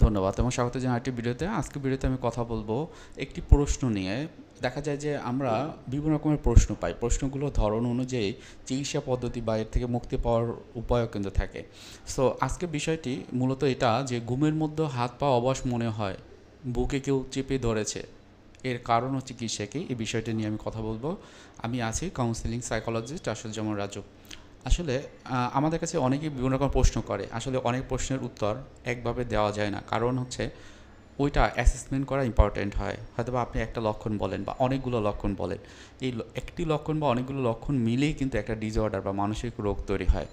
ধন্যবাদ এবং স্বাগত জানাই আরেকটি ভিডিওতে। আজকের ভিডিওতে আমি কথা বলবো একটি প্রশ্ন নিয়ে। দেখা যায় যে আমরা বিভিন্ন রকমের প্রশ্ন পাই। প্রশ্নগুলোর ধরন অনুযায়ী চিকিৎসা পদ্ধতি বা এর থেকে মুক্তি পাওয়ার উপায়ও কিন্তু থাকে। সো আজকের বিষয়টি মূলত এটা যে ঘুমের মধ্যে হাত পা অবশ মনে হয়, বুকে কেউ চেপে ধরেছে। এর কারণ হচ্ছে কী সে কি? এই বিষয়টি নিয়ে আমি কথা বলবো। আমি আছি কাউন্সিলিং সাইকোলজিস্ট আসলজামান রাজু। আসলে আমাদের কাছে অনেকেই বিভিন্ন রকম প্রশ্ন করে। আসলে অনেক প্রশ্নের উত্তর একভাবে দেওয়া যায় না। কারণ হচ্ছে ওইটা অ্যাসেসমেন্ট করা ইম্পর্ট্যান্ট হয়। হয়তোবা আপনি একটা লক্ষণ বলেন বা অনেকগুলো লক্ষণ বলেন। এই একটি লক্ষণ বা অনেকগুলো লক্ষণ মিলেই কিন্তু একটা ডিসঅর্ডার বা মানসিক রোগ তৈরি হয়।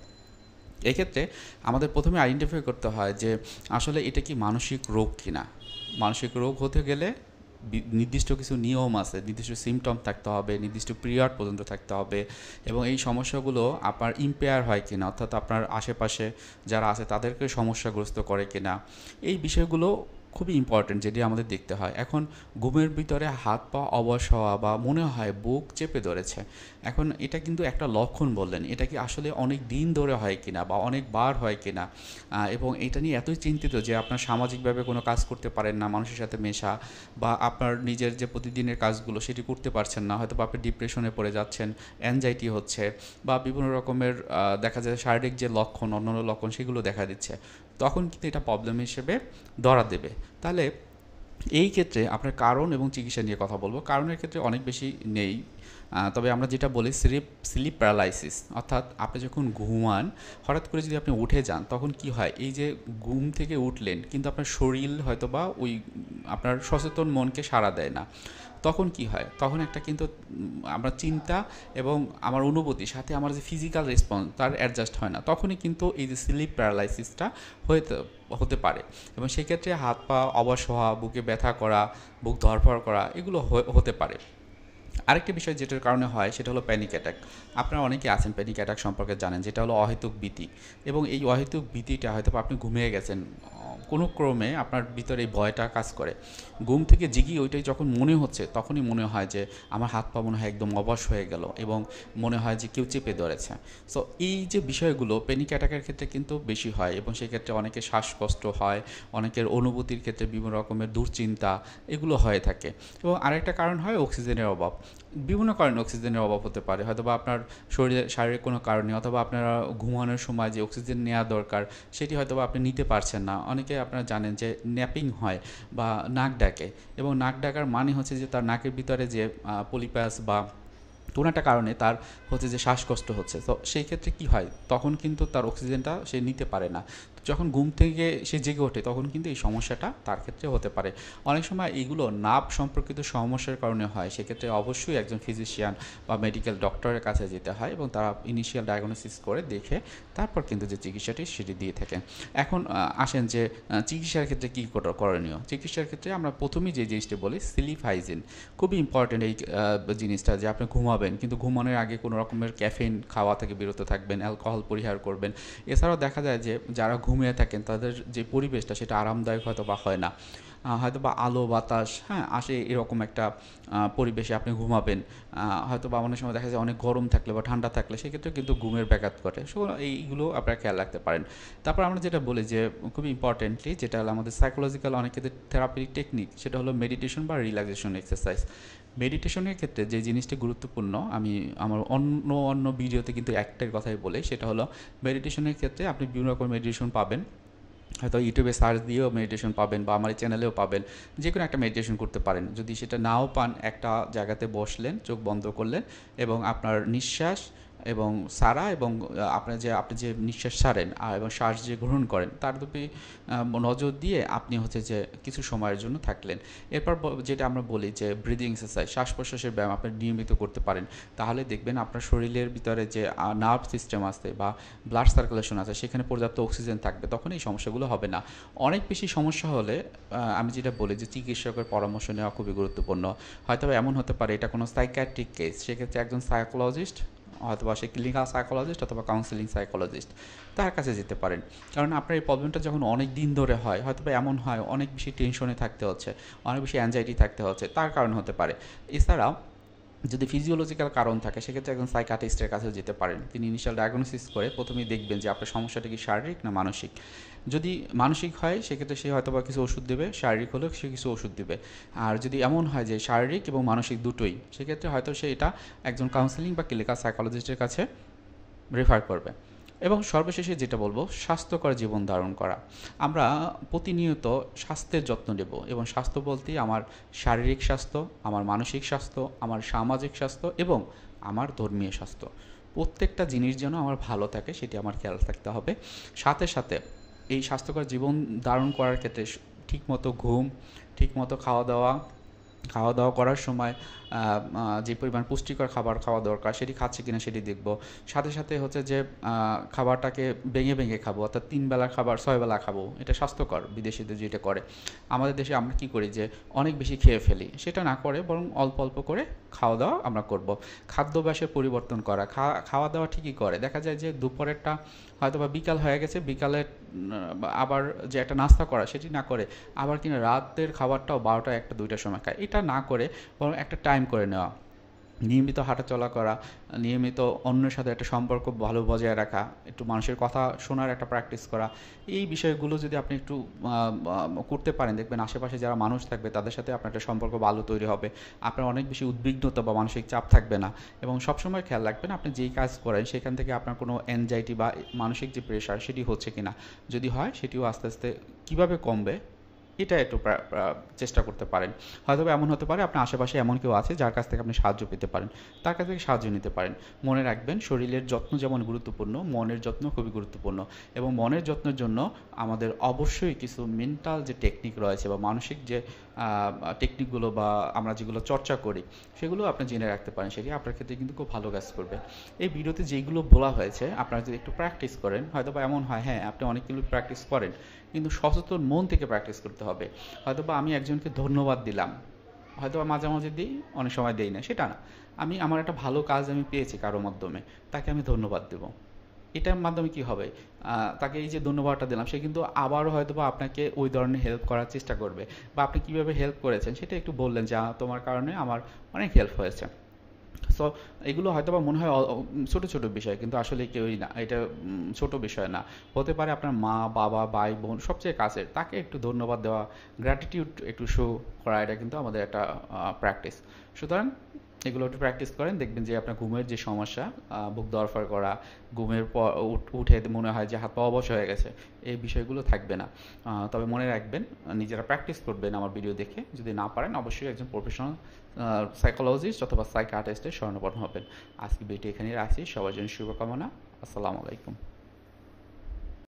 এক্ষেত্রে আমাদের প্রথমে আইডেন্টিফাই করতে হয় যে আসলে এটা কি মানসিক রোগ কিনা। মানসিক রোগ হতে গেলে নির্দিষ্ট কিছু নিয়ম আছে, নির্দিষ্ট সিমটম থাকতে হবে, নির্দিষ্ট পিরিয়ড পর্যন্ত থাকতে হবে এবং এই সমস্যাগুলো আপনার ইম্পেয়ার হয় কিনা, অর্থাৎ আপনার আশেপাশে যারা আছে তাদেরকে সমস্যাগ্রস্ত করে কিনা, এই বিষয়গুলো খুবই ইম্পর্ট্যান্ট, যেটি আমাদের দেখতে হয়। এখন ঘুমের ভিতরে হাত পা অবশ হওয়া বা মনে হয় বুক চেপে ধরেছে, এখন এটা কিন্তু একটা লক্ষণ বললেন। এটা কি আসলে অনেক দিন ধরে হয় কিনা বা অনেকবার হয় কিনা, এবং এটা নিয়ে এতই চিন্তিত যে আপনার সামাজিকভাবে কোনো কাজ করতে পারেন না, মানুষের সাথে মেশা বা আপনার নিজের যে প্রতিদিনের কাজগুলো সেটি করতে পারছেন না, হয়তো বা আপনি ডিপ্রেশনে পড়ে যাচ্ছেন, অ্যাংজাইটি হচ্ছে বা বিভিন্ন রকমের দেখা যায় শারীরিক যে লক্ষণ, অন্যান্য লক্ষণ সেগুলো দেখা দিচ্ছে, তখন কিন্তু এটা প্রবলেম হিসেবে ধরা দেবে। তাহলে এই ক্ষেত্রে আপনার কারণ এবং চিকিৎসা নিয়ে কথা বলবো। কারণের ক্ষেত্রে অনেক বেশি নেই, তবে আমরা যেটা বলি স্লিপ প্যারালাইসিস, অর্থাৎ আপনি যখন ঘুমান হঠাৎ করে যদি আপনি উঠে যান তখন কি হয়, এই যে ঘুম থেকে উঠলেন কিন্তু আপনার শরীর হয়তো বা ওই আপনার সচেতন মনকে সাড়া দেয় না। তখন কি হয়, তখন একটা কিন্তু আমরা চিন্তা এবং আমার অনুভূতির সাথে আমার যে ফিজিক্যাল রেসপন্স তার অ্যাডজাস্ট হয় না, তখনই কিন্তু এই যে স্লিপ প্যারালাইসিসটা হতে হতে পারে। এবং সেক্ষেত্রে হাত পা অবশ হওয়া, বুকে ব্যথা করা, বুক ধড়ফড় করা, এগুলো হতে পারে। আরেকটি বিষয় যেটার কারণে হয় সেটা হলো প্যানিক অ্যাটাক। আপনারা অনেকে আছেন প্যানিক অ্যাটাক সম্পর্কে জানেন, যেটা হলো অহেতুক ভীতি। এবং এই অহেতুক ভীতিটা হয়তো আপনি ঘুমিয়ে গেছেন, কোনো ক্রমে আপনার ভিতরে এই ভয়টা কাজ করে। ঘুম থেকে জিগিয়ে ওইটাই যখন মনে হচ্ছে তখনই মনে হয় যে আমার হাত পা মনে হয় একদম অবশ হয়ে গেল এবং মনে হয় যে কেউ চেপে ধরেছে। সো এই যে বিষয়গুলো প্যানিক অ্যাটাকের ক্ষেত্রে কিন্তু বেশি হয় এবং সেক্ষেত্রে অনেকের শ্বাসকষ্ট হয়, অনেকের অনুভূতির ক্ষেত্রে বিভিন্ন রকমের দুশ্চিন্তা, এগুলো হয়ে থাকে। এবং আরেকটা কারণ হয় অক্সিজেনের অভাব। বিভিন্ন কারণে অক্সিজেনের অভাব হতে পারে, হয়তো বা আপনার শরীরে শারীরিক কোনো কারণে, অথবা আপনারা ঘুমানোর সময় যে অক্সিজেন নেওয়া দরকার সেটি হয়তো বা আপনি নিতে পারছেন না। অনেকে আপনারা জানেন যে ন্যাপিং হয় বা নাক ডাকে, এবং নাক ডাকার মানে হচ্ছে যে তার নাকের ভিতরে যে পলিপাস বা কোনো একটা কারণে তার হচ্ছে যে শ্বাসকষ্ট হচ্ছে, তো সেই ক্ষেত্রে কী হয়, তখন কিন্তু তার অক্সিজেনটা সে নিতে পারে না। যখন ঘুম থেকে সে জেগে ওঠে তখন কিন্তু এই সমস্যাটা তার ক্ষেত্রে হতে পারে। অনেক সময় এইগুলো নার্ভ সম্পর্কিত সমস্যার কারণে হয়, সেক্ষেত্রে অবশ্যই একজন ফিজিশিয়ান বা মেডিকেল ডক্টরের কাছে যেতে হয় এবং তারা ইনিশিয়াল ডায়াগনোসিস করে দেখে তারপর কিন্তু যে চিকিৎসাটি সেটি দিয়ে থাকেন। এখন আসেন যে চিকিৎসার ক্ষেত্রে কী করণীয়। চিকিৎসার ক্ষেত্রে আমরা প্রথমেই যে জিনিসটি বলি স্লিপ হাইজিন, খুবই ইম্পর্টেন্ট এই জিনিসটা, যে আপনি ঘুমাবেন কিন্তু ঘুমানোর আগে কোনো রকমের ক্যাফেইন খাওয়া থেকে বিরত থাকবেন, অ্যালকোহল পরিহার করবেন। এছাড়াও দেখা যায় যে যারা ঘুমিয়ে থাকেন তাদের যে পরিবেশটা সেটা আরামদায়ক হয়তো বা হয় না, হয়তো বা আলো বাতাস আসে এরকম একটা পরিবেশে আপনি ঘুমাবেন। হয়তো বা অনেক সময় দেখা যায় অনেক গরম থাকলে বা ঠান্ডা থাকলে সেক্ষেত্রে কিন্তু ঘুমের ব্যাঘাত ঘটে। সো এইগুলো আপনারা খেয়াল রাখতে পারেন। তারপর আমরা যেটা বলি যে খুবই ইম্পর্টেন্টলি যেটা হলো আমাদের সাইকোলজিক্যাল অনেক ক্ষেত্রে থেরাপিউটিক টেকনিক, সেটা হলো মেডিটেশন বা রিল্যাক্সেশন এক্সারসাইজ। মেডিটেশনের ক্ষেত্রে যে জিনিসটি গুরুত্বপূর্ণ, আমি আমার অন্য ভিডিওতে কিন্তু একটাই কথাই বলি, সেটা হলো মেডিটেশনের ক্ষেত্রে আপনি বিভিন্ন রকম মেডিটেশন পাবেন, হয়তো ইউটিউবে সার্চ দিয়েও মেডিটেশন পাবেন বা আমার এই চ্যানেলেও পাবেন। যে কোনো একটা মেডিটেশন করতে পারেন। যদি সেটা নাও পান, একটা জায়গাতে বসলেন, চোখ বন্ধ করলেন এবং আপনার নিঃশ্বাস এবং সারা এবং আপনি যে নিঃশ্বাস ছাড়েন এবং শ্বাস যে গ্রহণ করেন তার প্রতি নজর দিয়ে আপনি হচ্ছে যে কিছু সময়ের জন্য থাকলেন। এরপর যেটা আমরা বলি যে ব্রিদিং এক্সারসাইজ, শ্বাস প্রশ্বাসের ব্যায়াম আপনি নিয়মিত করতে পারেন। তাহলে দেখবেন আপনার শরীরের ভিতরে যে নার্ভ সিস্টেম আছে বা ব্লাড সার্কুলেশন আছে সেখানে পর্যাপ্ত অক্সিজেন থাকবে, তখন এই সমস্যাগুলো হবে না। অনেক বেশি সমস্যা হলে আমি যেটা বলি যে চিকিৎসকের পরামর্শ নেওয়া খুবই গুরুত্বপূর্ণ। হয়তো এমন হতে পারে এটা কোনো সাইকিয়াট্রিক কেস, সেক্ষেত্রে একজন সাইকোলজিস্ট, অথবা সে ক্লিনিক্যাল সাইকোলজিস্ট অথবা কাউন্সিলিং সাইকোলজিস্ট, তার কাছে যেতে পারেন। কারণ আপনার এই প্রবলেমটা যখন অনেক দিন ধরে হয়, হয়তো বা এমন হয় অনেক বেশি টেনশনে থাকতে হচ্ছে, অনেক বেশি অ্যাংজাইটি থাকতে হচ্ছে, তার কারণ হতে পারে। এছাড়াও যদি ফিজিওলজিক্যাল কারণ থাকে সেক্ষেত্রে একজন সাইকিয়াট্রিস্টের কাছে যেতে পারেন। তিনি ইনিশিয়াল ডায়াগনোসিস করে প্রথমেই দেখবেন যে আপনার সমস্যাটা কি শারীরিক না মানসিক। যদি মানসিক হয় সেক্ষেত্রে সে হয়তো বা কিছু ওষুধ দেবে, শারীরিক হলেও সে কিছু ওষুধ দেবে। আর যদি এমন হয় যে শারীরিক এবং মানসিক দুটোই, সেক্ষেত্রে হয়তো সে এটা একজন কাউন্সেলিং বা ক্লিনিক্যাল সাইকোলজিস্টের কাছে রেফার করবে। এবং সর্বশেষে যেটা বলবো, স্বাস্থ্যকর জীবন ধারণ করা। আমরা প্রতিনিয়ত স্বাস্থ্যের যত্ন নেব, এবং স্বাস্থ্য বলতেই আমার শারীরিক স্বাস্থ্য, আমার মানসিক স্বাস্থ্য, আমার সামাজিক স্বাস্থ্য এবং আমার ধর্মীয় স্বাস্থ্য। প্রত্যেকটা জিনিস যেন আমার ভালো থাকে সেটি আমার খেয়াল রাখতে হবে। সাথে সাথে এই স্বাস্থ্যকর জীবন ধারণ করার ক্ষেত্রে ঠিকমতো ঘুম, ঠিকমতো খাওয়া দাওয়া করার সময় যে পরিমাণ পুষ্টিকর খাবার খাওয়া দরকার সেটি খাচ্ছে কিনা সেটি দেখব। সাথে সাথে হচ্ছে যে খাবারটাকে ভেঙে ভেঙে খাবো, অর্থাৎ 3 বেলার খাবার 6 বেলা খাবো, এটা স্বাস্থ্যকর। বিদেশিদের যেটা করে, আমাদের দেশে আমরা কী করি যে অনেক বেশি খেয়ে ফেলি, সেটা না করে বরং অল্প অল্প করে খাওয়া দাওয়া আমরা করব। খাদ্যাভ্যাসের পরিবর্তন করা, খাওয়া দাওয়া ঠিকই করে, দেখা যায় যে দুপুরেরটা হয়তো বা বিকাল হয়ে গেছে, বিকালে আবার যে একটা নাস্তা করা সেটি না করে আবার কিনা রাতের খাবারটাও 12টা 1টা 2টার সময় খায়। এটা না করে বরং একটা টাইম করে নেওয়া, নিয়মিত হাঁটাচলা করা, নিয়মিত অন্যের সাথে একটা সম্পর্ক ভালো বজায় রাখা, একটু মানুষের কথা শোনার একটা প্র্যাকটিস করা, এই বিষয়গুলো যদি আপনি একটু করতে পারেন, দেখবেন আশেপাশে যারা মানুষ থাকবে তাদের সাথে আপনার একটা সম্পর্ক ভালো তৈরি হবে। আপনার অনেক বেশি উদ্বিগ্নতা বা মানসিক চাপ থাকবে না। এবং সবসময় খেয়াল রাখবেন আপনি যেই কাজ করেন সেখান থেকে আপনার কোনো অ্যাংজাইটি বা মানসিক যে প্রেশার সেটি হচ্ছে কিনা, যদি হয় সেটিও আস্তে আস্তে কীভাবে কমবে এটা একটু চেষ্টা করতে পারেন। হয়তো এমন হতে পারে আপনার আশেপাশে এমন কেউ আছে যার কাছ থেকে আপনি সাহায্য পেতে পারেন, তার কাছ থেকে সাহায্য নিতে পারেন। মনে রাখবেন, শরীরের যত্ন যেমন গুরুত্বপূর্ণ, মনের যত্ন খুবই গুরুত্বপূর্ণ। এবং মনের যত্নের জন্য আমাদের অবশ্যই কিছু মেন্টাল যে টেকনিক রয়েছে বা মানসিক যে টেকনিকগুলো বা আমরা যেগুলো চর্চা করি সেগুলো আপনি জেনে রাখতে পারেন, সেটি আপনার ক্ষেত্রে কিন্তু খুব ভালো কাজ করবে। এই ভিডিওতে যেইগুলো বলা হয়েছে আপনারা যদি একটু প্র্যাকটিস করেন, হয়তো বা এমন হয় হ্যাঁ আপনি অনেকগুলো প্র্যাকটিস করেন, কিন্তু সচেতন মন থেকে প্র্যাকটিস করতে হবে। হয়তো বা আমি একজনকে ধন্যবাদ দিলাম, হয়তো বা মাঝে মাঝে দিই, অনেক সময় দেই না, সেটা না। আমি আমার একটা ভালো কাজ আমি পেয়েছি কারোর মাধ্যমে, তাকে আমি ধন্যবাদ দেবো। এটার মাধ্যমে কি হবে, তাকে এই যে ধন্যবাদটা দিলাম সে কিন্তু আবারও হয়তো বা আপনাকে ওই ধরনের হেল্প করার চেষ্টা করবে, বা আপনি কীভাবে হেল্প করেছেন সেটা একটু বললেন যে তোমার কারণে আমার অনেক হেল্প হয়েছে। সো এগুলো হয়তো বা মনে হয় ছোট ছোট বিষয়, কিন্তু আসলে কেউই না, এটা ছোট বিষয় না। হতে পারে আপনার মা বাবা ভাই বোন সবচেয়ে কাছের, তাকে একটু ধন্যবাদ দেওয়া, গ্র্যাটিটিউড একটু শো করা, এটা কিন্তু আমাদের একটা প্র্যাকটিস। সুতরাং এগুলো একটু প্র্যাকটিস করেন, দেখবেন যে আপনার ঘুমের যে সমস্যা, বুক দরফার করা, ঘুমের পর উঠে মনে হয় যে হাত পা অবশ হয়ে গেছে, এই বিষয়গুলো থাকবে না। তবে মনে রাখবেন, নিজেরা প্র্যাকটিস করবেন আমার ভিডিও দেখে। যদি না পারেন অবশ্যই একজন প্রফেশনাল সাইকোলজিস্ট অথবা সাইকিয়াট্রিস্টের শরণাপন্ন হবেন। আজকে ভিডিও এখানেই রাখছি। সবার জন্য শুভকামনা। আসসালামু আলাইকুম।